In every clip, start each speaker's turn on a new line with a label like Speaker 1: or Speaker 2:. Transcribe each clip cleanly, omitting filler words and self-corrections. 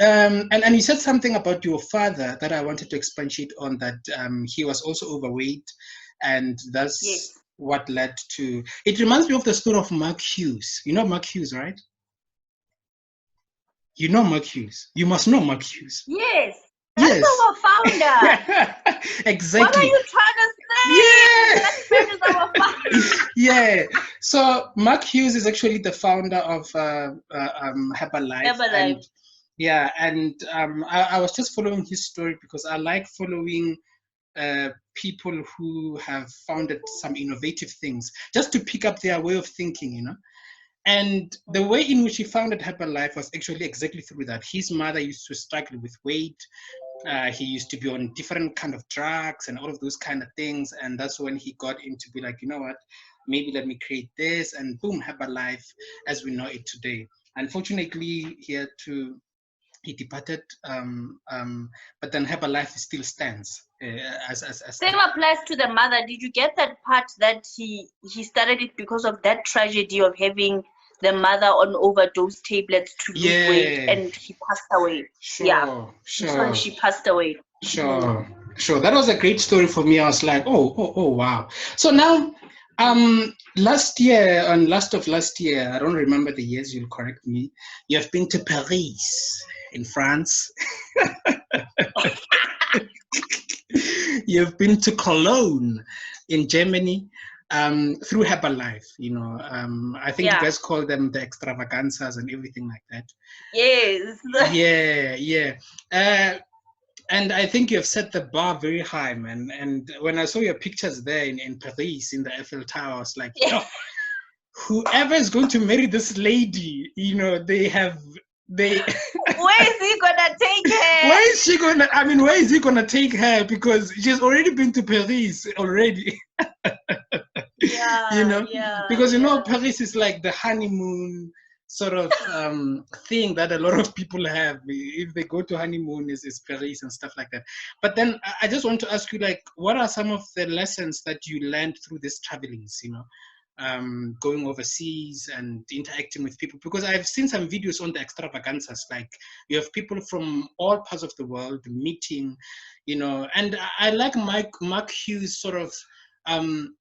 Speaker 1: And you said something about your father that I wanted to expatiate on, that he was also overweight, and that's
Speaker 2: Yes.
Speaker 1: what led to. It reminds me of the story of Mark Hughes. You know Mark Hughes, right? You know Mark Hughes. You must know Mark Hughes.
Speaker 2: Yes. That's
Speaker 1: Yes.
Speaker 2: our founder.
Speaker 1: Exactly.
Speaker 2: What are you trying to say?
Speaker 1: Yeah.
Speaker 2: That man is our founder.
Speaker 1: Yeah. So Mark Hughes is actually the founder of Herbalife.
Speaker 2: Herbalife.
Speaker 1: And yeah, and I was just following his story because I like following people who have founded some innovative things, just to pick up their way of thinking, you know. And the way in which he founded Herbalife was actually exactly through that. His mother used to struggle with weight. He used to be on different kind of drugs and all of those kind of things. And that's when he got into be like, you know what, maybe let me create this, and boom, Herbalife as we know it today. Unfortunately, he departed, but then Herbalife still stands.
Speaker 2: Same applies to the mother. Did you get that part that he started it because of that tragedy of having the mother on overdose tablets to lose weight, and he passed away?
Speaker 1: Sure,
Speaker 2: Yeah.
Speaker 1: sure.
Speaker 2: So she passed away.
Speaker 1: Sure, sure. That was a great story for me. I was like, oh, wow. So now, last year, on last of last year, I don't remember the years, you'll correct me. You have been to Paris in France. You've been to Cologne in Germany, through Herbalife, you know. I think you guys call them the extravaganzas and everything like that.
Speaker 2: Yes.
Speaker 1: Yeah. And I think you have set the bar very high, man. And when I saw your pictures there in Paris, in the Eiffel Tower, I was like, yo, whoever is going to marry this lady, you know, where
Speaker 2: is he gonna take her?
Speaker 1: Where is he gonna take her? Because she's already been to Paris already. You know, because you know, Paris is like the honeymoon sort of thing that a lot of people have. If they go to honeymoon, is Paris and stuff like that. But then I just want to ask you, like, what are some of the lessons that you learned through these travelings, you know, going overseas and interacting with people? Because I've seen some videos on the extravaganzas, like you have people from all parts of the world meeting, you know. And I like Mark Hughes' sort of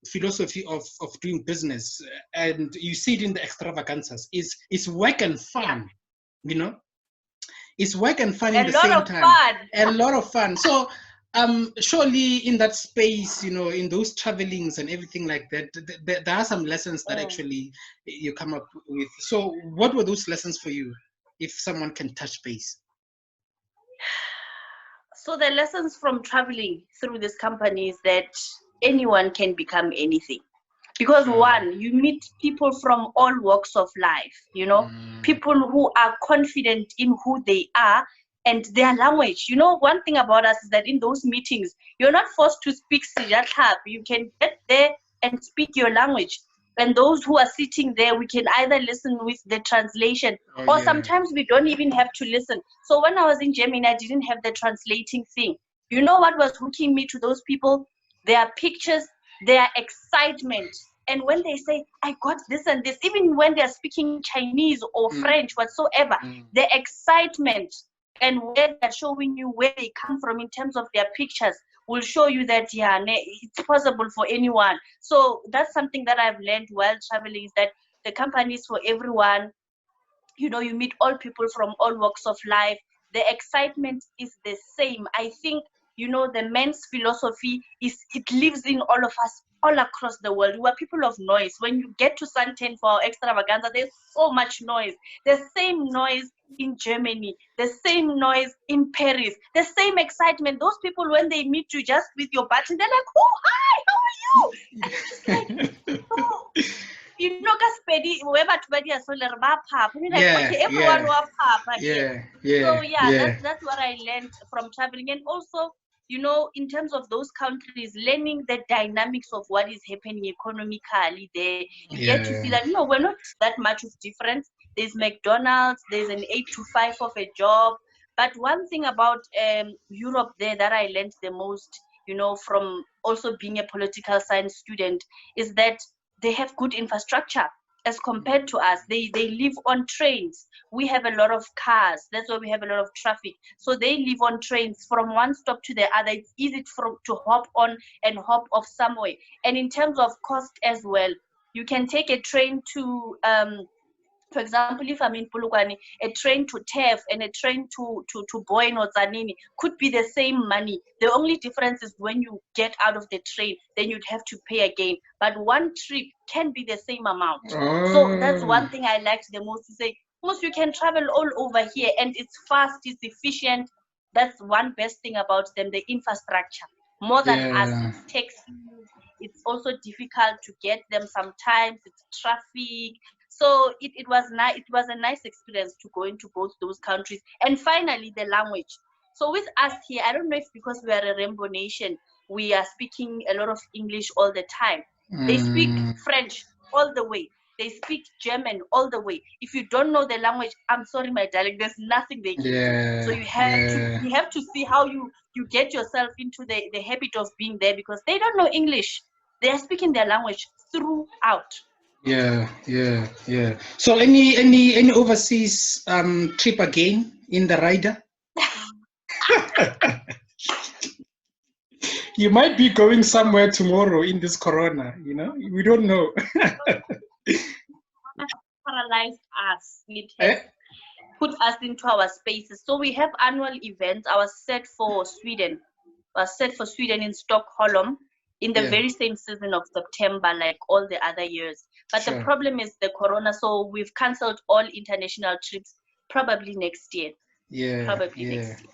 Speaker 1: philosophy of doing business, and you see it in the extravaganzas. It's work and fun, you know. It's work and fun in the same time. A lot of fun. So surely in that space, you know, in those travelings and everything like that, there are some lessons that actually you come up with. So what were those lessons for you, if someone can touch base?
Speaker 2: So the lessons from traveling through this company is that anyone can become anything. Because one, you meet people from all walks of life, you know, people who are confident in who they are and their language. You know, one thing about us is that in those meetings, you're not forced to speak Sijatlap. You can get there and speak your language. And those who are sitting there, we can either listen with the translation, or sometimes we don't even have to listen. So when I was in Germany, I didn't have the translating thing. You know what was hooking me to those people? Their pictures, their excitement. And when they say, I got this and this, even when they're speaking Chinese or French, whatsoever, the excitement and where they're showing you where they come from in terms of their pictures will show you that, it's possible for anyone. So that's something that I've learned while traveling, is that the company is for everyone. You know, you meet all people from all walks of life. The excitement is the same. I think, you know, the men's philosophy is, it lives in all of us all across the world. We are people of noise. When you get to Santen for our extravaganza, there's so much noise. The same noise in Germany, the same noise in Paris, the same excitement. Those people, when they meet you just with your button, they're like, oh, hi, how are you? And it's like, oh, you know, everyone will pop. So that's what I learned from traveling. And also, you know, in terms of those countries, learning the dynamics of what is happening economically there, you get to see that, you know, we're not that much of difference. There's McDonald's, there's an 8 to 5 of a job. But one thing about Europe there that I learned the most, you know, from also being a political science student, is that they have good infrastructure. as compared to us. They live on trains. We have a lot of cars. That's why we have a lot of traffic. So they live on trains from one stop to the other. It's easy to hop on and hop off somewhere. And in terms of cost as well, you can take a train to for example, if I'm in Polokwane, a train to TEF and a train to Boyne or Zanini could be the same money. The only difference is when you get out of the train, then you'd have to pay again. But one trip can be the same amount. So that's one thing I liked the most, to say, most you can travel all over here and it's fast, it's efficient. That's one best thing about them, the infrastructure. More than us, it's taxis. It's also difficult to get them sometimes. It's traffic. So it was nice. It was a nice experience to go into both those countries. And finally, the language. So with us here, I don't know if because we are a rainbow nation, we are speaking a lot of English all the time. They speak French all the way. They speak German all the way. If you don't know the language, I'm sorry, my darling, there's nothing they can do. So you have to see how you get yourself into the habit of being there, because they don't know English. They are speaking their language throughout.
Speaker 1: Yeah. So any overseas trip again in the rider? You might be going somewhere tomorrow in this corona, we don't know.
Speaker 2: Paralyzed us. It has put us into our spaces. So we have annual events. I was set for Sweden. In Stockholm in the very same season of September, like all the other years. But the problem is the corona. So we've cancelled all international trips, probably next year. Next year.